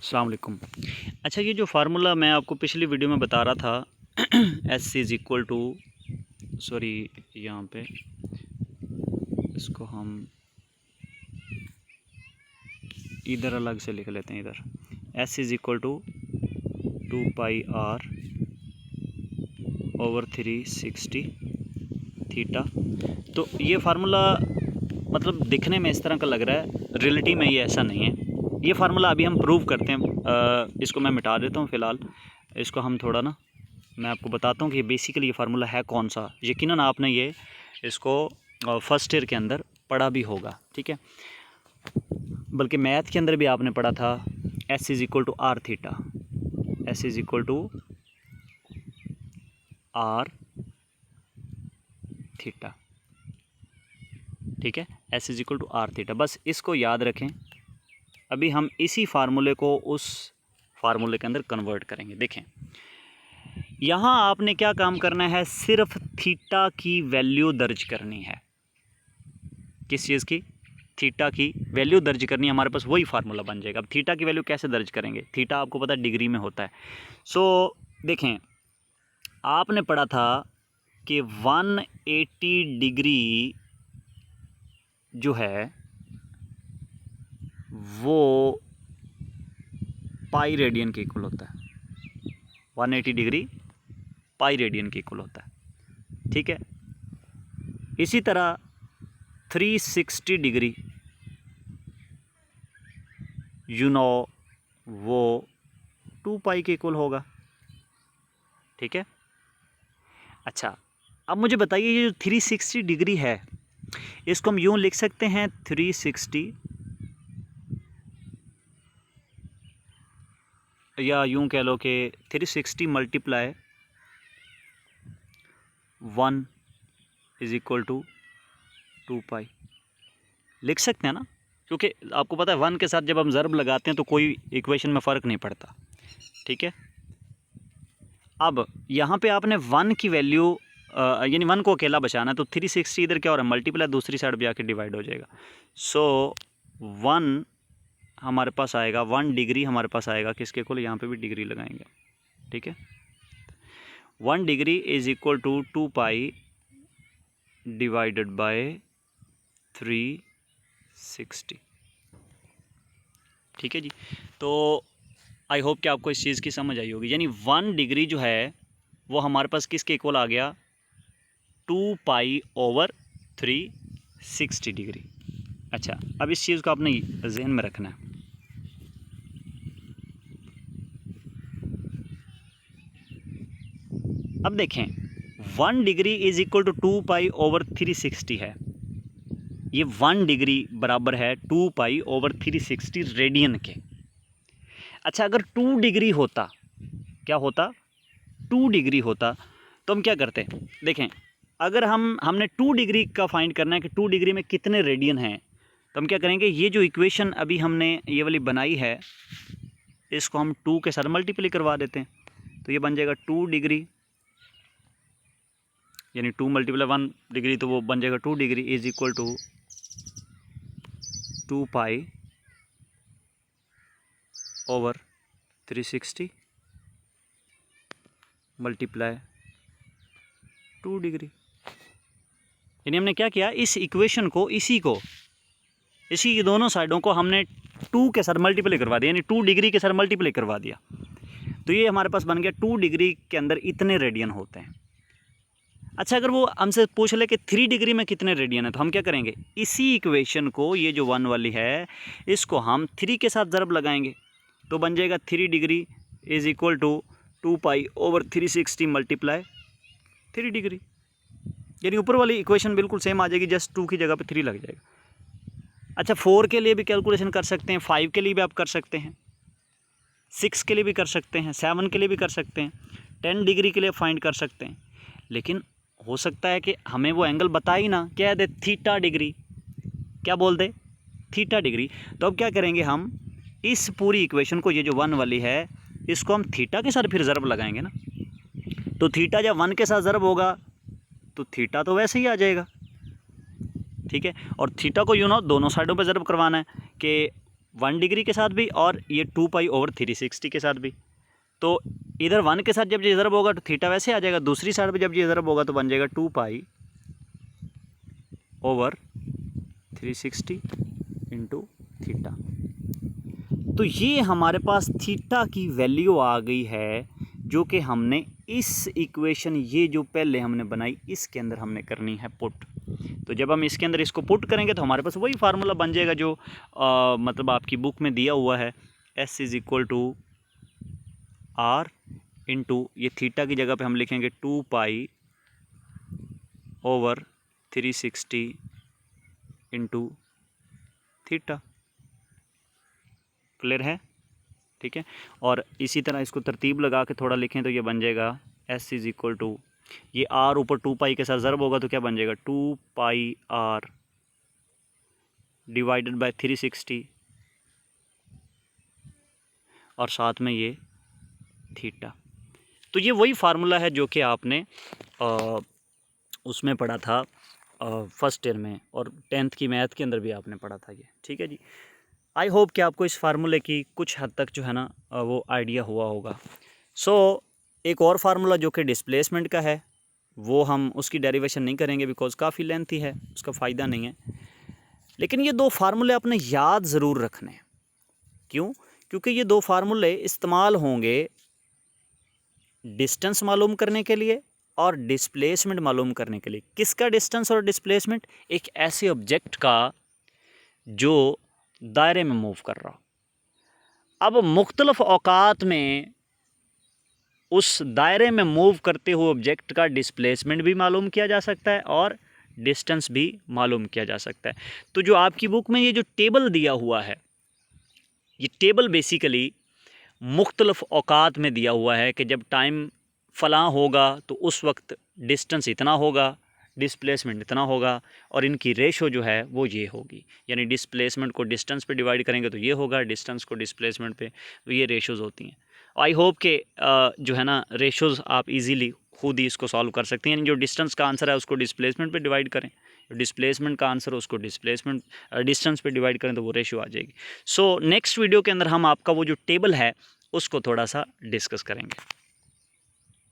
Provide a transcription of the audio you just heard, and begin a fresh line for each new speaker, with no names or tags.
अस्सलाम वालेकुम। अच्छा, ये जो फार्मूला मैं आपको पिछली वीडियो में बता रहा था S is equal to, sorry यहाँ पे इसको हम इधर अलग से लिख लेते हैं। इधर S is equal to 2πr over 360 theta. तो ये फार्मूला मतलब दिखने में इस तरह का लग रहा है, रियलिटी में ये ऐसा नहीं है। ये फार्मूला अभी हम प्रूव करते हैं। इसको मैं मिटा देता हूँ फ़िलहाल। इसको हम थोड़ा ना, मैं आपको बताता हूँ कि बेसिकली ये फार्मूला है कौन सा। यकीनन आपने ये इसको फर्स्ट ईयर के अंदर पढ़ा भी होगा, ठीक है। बल्कि मैथ के अंदर भी आपने पढ़ा था S is equal to R theta, S is equal to R theta, ठीक है। S is equal to R theta, बस इसको याद रखें। अभी हम इसी फार्मूले को उस फार्मूले के अंदर कन्वर्ट करेंगे। देखें, यहाँ आपने क्या काम करना है, सिर्फ थीटा की वैल्यू दर्ज करनी है। किस चीज़ की? थीटा की वैल्यू दर्ज करनी है। हमारे पास वही फार्मूला बन जाएगा। अब थीटा की वैल्यू कैसे दर्ज करेंगे? थीटा आपको पता है डिग्री में होता है। सो देखें, आपने पढ़ा था कि 180 डिग्री जो है वो पाई रेडियन के इक्वल होता है। 180 डिग्री पाई रेडियन के इक्वल होता है, ठीक है। इसी तरह 360 डिग्री वो 2 पाई के इक्वल होगा, ठीक है। अच्छा, अब मुझे बताइए, ये जो 360 डिग्री है इसको हम यूँ लिख सकते हैं 360, या यूँ कह लो कि 360 मल्टीप्लाई 1 इज़ इक्वल टू 2 पाई लिख सकते हैं ना, क्योंकि आपको पता है 1 के साथ जब हम ज़र्ब लगाते हैं तो कोई इक्वेशन में फ़र्क नहीं पड़ता, ठीक है। अब यहाँ पे आपने 1 की वैल्यू यानी 1 को अकेला बचाना है, तो 360 इधर क्या हो रहा है, मल्टीप्लाई दूसरी साइड पे आके डिवाइड हो जाएगा। सो 1 हमारे पास आएगा, 1 डिग्री हमारे पास आएगा किसके इक्वल, यहाँ पे भी डिग्री लगाएंगे, ठीक है। 1 degree is equal to 2 pi divided by 360, ठीक है जी। तो आई होप कि आपको इस चीज़ की समझ आई होगी। यानी 1 डिग्री जो है वो हमारे पास किसके इक्वल आ गया, 2 पाई ओवर 360 डिग्री। अच्छा, अब इस चीज़ को आपने जहन में रखना है। अब देखें, 1 degree is equal to 2 pi over 360 है। ये 1 डिग्री बराबर है 2 पाई ओवर 360 रेडियन के। अच्छा, अगर 2 डिग्री होता, क्या होता, 2 डिग्री होता तो हम क्या करते? देखें, अगर हमने 2 डिग्री का फाइंड करना है कि 2 डिग्री में कितने रेडियन हैं, तो हम क्या करेंगे, ये जो इक्वेशन अभी हमने ये वाली बनाई है इसको हम 2 के साथ मल्टीप्लाई करवा देते हैं, तो ये बन जाएगा 2 डिग्री, यानी 2 मल्टीप्लाई 1 डिग्री, तो वो बन जाएगा 2 degree is equal to 2 pi over 360 multiply 2 degree. यानी हमने क्या किया, इस इक्वेशन को, इसी की दोनों साइडों को हमने 2 के साथ मल्टीप्लाई करवा दिया, यानी 2 डिग्री के साथ मल्टीप्लाई करवा दिया। तो ये हमारे पास बन गया 2 डिग्री के अंदर इतने रेडियन होते हैं। अच्छा, अगर वो हमसे पूछ ले कि 3 डिग्री में कितने रेडियन है, तो हम क्या करेंगे, इसी इक्वेशन को, ये जो 1 वाली है, इसको हम 3 के साथ ज़रब लगाएंगे, तो बन जाएगा 3 degree is equal to 2 pi over 360 multiply 3 degree. यानी ऊपर वाली इक्वेशन बिल्कुल सेम आ जाएगी, जस्ट 2 की जगह पे 3 लग जाएगा। अच्छा, 4 के लिए भी कैलकुलेशन कर सकते हैं, 5 के लिए भी आप कर सकते हैं, 6 के लिए भी कर सकते हैं, 7 के लिए भी कर सकते हैं, 10 डिग्री के लिए फाइंड कर सकते हैं। लेकिन हो सकता है कि हमें वो एंगल बता ही ना, क्या दे, थीटा डिग्री, क्या बोल दे, थीटा डिग्री। तो अब क्या करेंगे, हम इस पूरी इक्वेशन को, ये जो 1 वाली है, इसको हम थीटा के साथ फिर ज़रब लगाएंगे ना। तो थीटा जब 1 के साथ ज़रब होगा तो थीटा तो वैसे ही आ जाएगा, ठीक है। और थीटा को दोनों साइडों पे ज़रब करवाना है कि 1 डिग्री के साथ भी और ये 2 पाई ओवर 360 के साथ भी। तो इधर 1 के साथ जब ये ज़रब होगा तो थीटा वैसे आ जाएगा, दूसरी साइड पे जब ये ज़रब होगा तो बन जाएगा 2 पाई ओवर 360 इंटू थीटा। तो ये हमारे पास थीटा की वैल्यू आ गई है, जो कि हमने इस इक्वेशन ये जो पहले हमने बनाई इसके अंदर हमने करनी है पुट। तो जब हम इसके अंदर इसको पुट करेंगे तो हमारे पास वही फार्मूला बन जाएगा जो मतलब आपकी बुक में दिया हुआ है, S is equal to R into ये थीटा की जगह पे हम लिखेंगे 2 pi over 360 into theta. Clear है? ठीक है। और इसी तरह इसको तरतीब लगा के थोड़ा लिखें तो ये बन जाएगा S इज़ इक्वल टू, ये R ऊपर 2 पाई के साथ ज़रब होगा तो क्या बन जाएगा 2 पाई R डिवाइडेड बाय 360 और साथ में ये थीटा। तो ये वही फार्मूला है जो कि आपने उसमें पढ़ा था फर्स्ट ईयर में, और 10th की मैथ के अंदर भी आपने पढ़ा था ये। ठीक है जी। आई होप कि आपको इस फार्मूले की कुछ हद तक जो है ना वो आइडिया हुआ होगा। सो एक और फार्मूला जो कि डिस्प्लेसमेंट का है, वो हम उसकी डेरिवेशन नहीं करेंगे बिकॉज काफ़ी लेंथी है, उसका फ़ायदा नहीं है। लेकिन ये 2 फार्मूले आपने याद ज़रूर रखने। क्यों? क्योंकि ये 2 फार्मूले इस्तेमाल होंगे डिस्टेंस मालूम करने के लिए और डिस्प्लेसमेंट मालूम करने के लिए। किसका डिस्टेंस और डिस्प्लेसमेंट? एक ऐसे ऑब्जेक्ट का जो दायरे में मूव कर रहा। अब मुख्तलिफ औकात में उस दायरे में मूव करते हुए ऑब्जेक्ट का डिस्प्लेसमेंट भी मालूम किया जा सकता है और डिस्टेंस भी मालूम किया जा सकता है। तो जो आपकी बुक में ये जो टेबल दिया हुआ है, ये टेबल बेसिकली मुख्तलिफ औकात में दिया हुआ है कि जब टाइम फ़लाँ होगा तो उस वक्त डिस्टेंस इतना होगा, डिस्प्लेसमेंट इतना होगा, और इनकी रेशो जो है वो ये होगी। यानी डिस्प्लेसमेंट को डिस्टेंस पे डिवाइड करेंगे तो ये होगा, डिस्टेंस को डिस्प्लेसमेंट पे, तो ये रेशोज़ होती हैं। आई होप कि जो है ना रेशोज़ आप इजीली खुद ही इसको सॉल्व कर सकते हैं। यानी जो डिस्टेंस का आंसर है उसको डिस्प्लेसमेंट पे डिवाइड करें, जो डिस्प्लेसमेंट का आंसर है उसको डिस्प्लेसमेंट डिस्टेंस पे डिवाइड करें तो वो रेशो आ जाएगी। सो नेक्स्ट वीडियो के अंदर हम आपका वो जो टेबल है उसको थोड़ा सा डिस्कस करेंगे।